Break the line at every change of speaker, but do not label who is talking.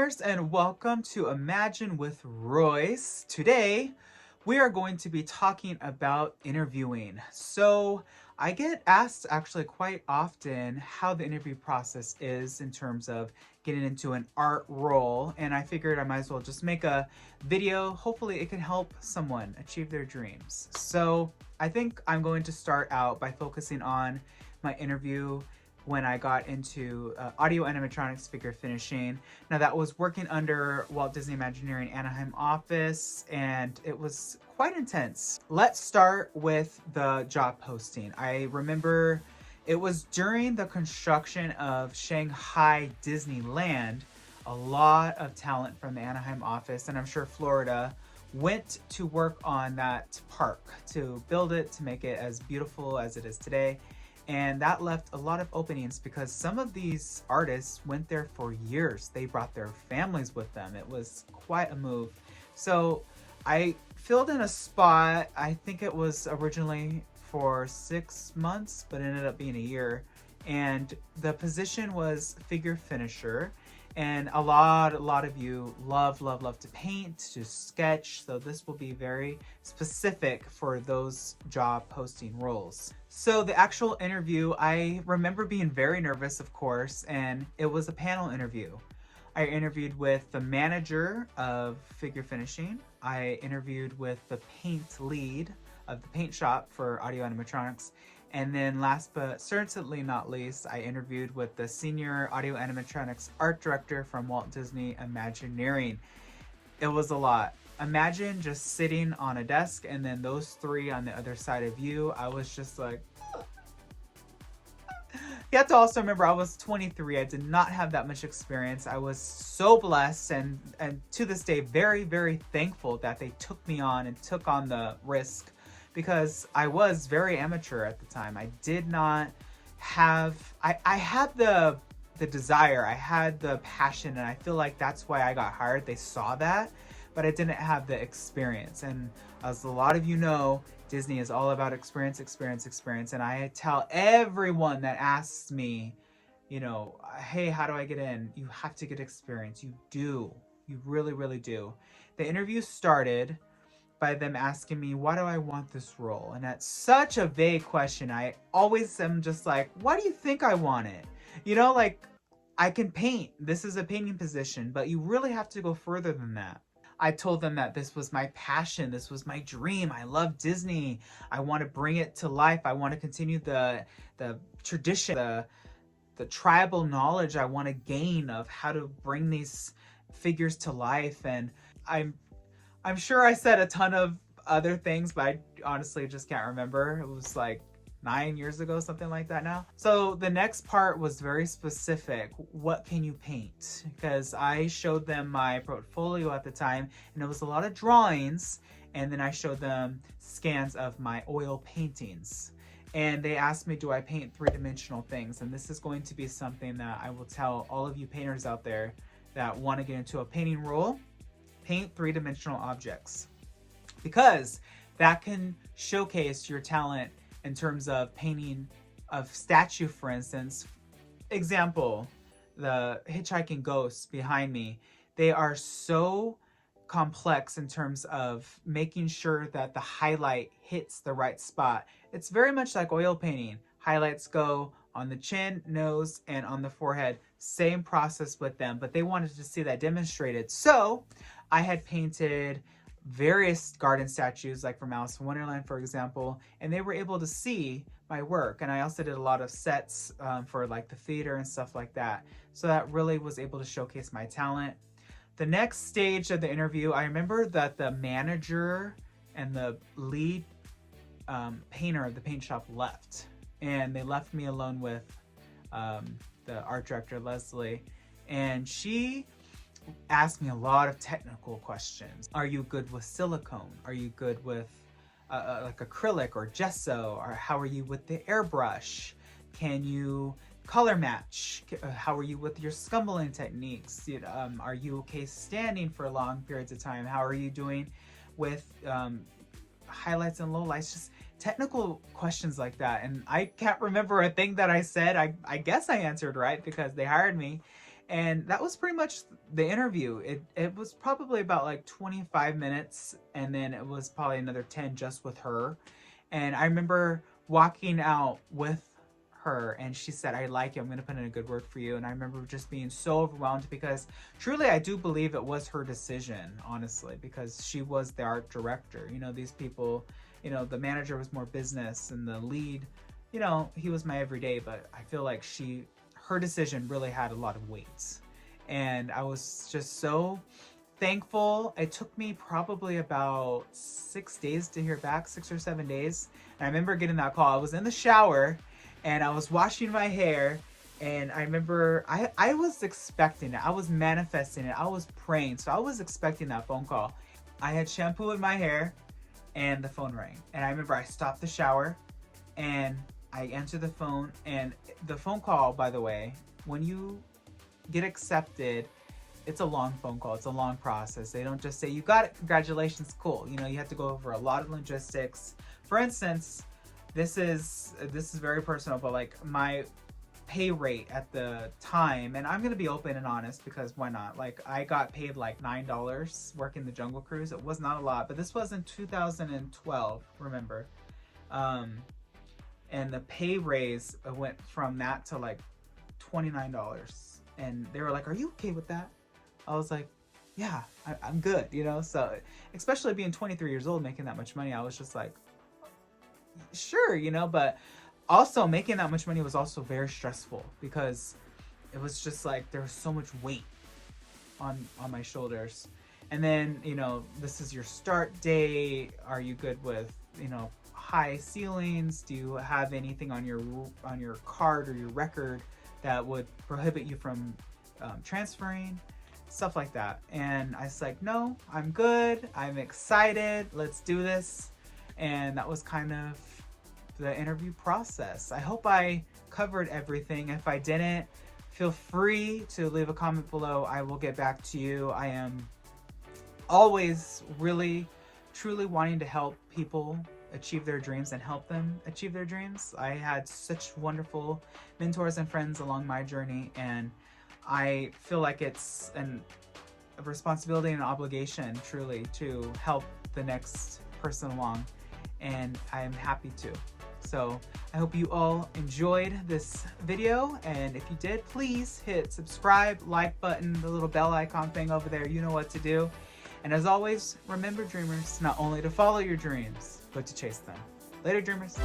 painters, and welcome to Imagine with Royce. Today, we are going to be talking about interviewing. So, I get asked actually quite often how the interview process is in terms of getting into an art role, and I figured I might as well just make a video. Hopefully, it can help someone achieve their dreams. So, I think I'm going to start out by focusing on my interview when I got into audio animatronics figure finishing. Now that was working under Walt Disney Imagineering Anaheim office, and it was quite intense. Let's start with the job posting. I remember it was during the construction of Shanghai Disneyland. A lot of talent from the Anaheim office, and I'm sure Florida, went to work on that park to build it, to make it as beautiful as it is today. And that left a lot of openings because some of these artists went there for years. They brought their families with them. It was quite a move. So I filled in a spot. I think it was originally for 6 months, but it ended up being a year. And the position was figure finisher. And a lot of you love to paint, to sketch. So this will be very specific for those job posting roles. So the actual interview, I remember being very nervous, of course, and it was a panel interview. I interviewed with the manager of figure finishing. I interviewed with the paint lead of the paint shop for audio animatronics. And then last but certainly not least, I interviewed with the senior audio animatronics art director from Walt Disney Imagineering. It was a lot. Imagine just sitting on a desk and then those three on the other side of you. I was just like, you have to also remember I was 23. I did not have that much experience. I was so blessed and to this day very thankful that they took me on and took on the risk, because I was very amateur at the time. I did not have, I had the desire, I had the passion, and I feel like that's why I got hired. They saw that, but I didn't have the experience. And as a lot of you know, Disney is all about experience. And I tell everyone that asks me, you know, hey, how do I get in? You have to get experience. You do. You really do. The interview started by them asking me, why do I want this role? And that's such a vague question. I always am just like, why do you think I want it? You know, like, I can paint. This is a painting position, but you really have to go further than that. I told them that this was my passion. This was my dream. I love Disney. I want to bring it to life. I want to continue the tradition, the tribal knowledge I want to gain of how to bring these figures to life. And I'm sure I said a ton of other things, but I honestly just can't remember. It was like 9 years ago, something like that now. So the next part was very specific. What can you paint? Because I showed them my portfolio at the time, and it was a lot of drawings, and then I showed them scans of my oil paintings. And they asked me, do I paint three-dimensional things? And this is going to be something that I will tell all of you painters out there that want to get into a painting role. Paint three-dimensional objects, because that can showcase your talent in terms of painting of statue, for instance. Example, the hitchhiking ghosts behind me. They are so complex in terms of making sure that the highlight hits the right spot. It's very much like oil painting. Highlights go on the chin, nose, and on the forehead. Same process with them, but they wanted to see that demonstrated. So I had painted various garden statues, like from Alice in Wonderland, for example, and they were able to see my work. And I also did a lot of sets for like the theater and stuff like that. So that really was able to showcase my talent. The next stage of the interview, I remember that the manager and the lead painter of the paint shop left, and they left me alone with the art director, Leslie, and she asked me a lot of technical questions. Are you good with silicone? Are you good with like acrylic or gesso? Or how are you with the airbrush? Can you color match? How are you with your scumbling techniques? Are you okay standing for long periods of time? How are you doing with highlights and lowlights? Just technical questions like that. And I can't remember a thing that I said. I guess I answered right because they hired me. And that was pretty much the interview. It was probably about like 25 minutes, and then it was probably another 10 just with her. And I remember walking out with her, and she said, I like you, I'm going to put in a good word for you. And I remember just being so overwhelmed, because truly I do believe it was her decision, honestly, because she was the art director. You know, these people, you know, the manager was more business, and the lead, you know, he was my everyday. But I feel like her decision really had a lot of weight. And I was just so thankful. It took me probably about 6 days to hear back, 6 or 7 days. And I remember getting that call. I was in the shower and I was washing my hair, and I remember I was expecting it. I was manifesting it. I was praying. So I was expecting that phone call. I had shampoo in my hair and the phone rang. And I remember I stopped the shower and I answered the phone. And the phone call, by the way, when you get accepted, it's a long phone call. It's a long process. They don't just say, you got it, congratulations, cool. You know, you have to go over a lot of logistics. For instance, this is very personal, but like my pay rate at the time, and I'm gonna be open and honest because why not? Like, I got paid like $9 working the Jungle Cruise. It was not a lot, but this was in 2012, remember. And the pay raise went from that to like $29. And they were like, are you okay with that? I was like, yeah, I'm good, you know? So, especially being 23 years old, making that much money, I was just like, sure, you know? But also, making that much money was also very stressful, because it was just like, there was so much weight on my shoulders. And then, you know, this is your start date. Are you good with, you know, high ceilings? Do you have anything on your card or your record that would prohibit you from transferring? Stuff like that. And I was like, no, I'm good. I'm excited. Let's do this. And that was kind of the interview process. I hope I covered everything. If I didn't, feel free to leave a comment below. I will get back to you. I am always really, truly wanting to help people achieve their dreams and help them achieve their dreams. I had such wonderful mentors and friends along my journey, and I feel like it's a responsibility and an obligation, truly, to help the next person along, and I am happy to. So I hope you all enjoyed this video, and if you did, please hit subscribe, like button, the little bell icon thing over there. You know what to do. And as always, remember, dreamers, not only to follow your dreams, but to chase them. Later, dreamers.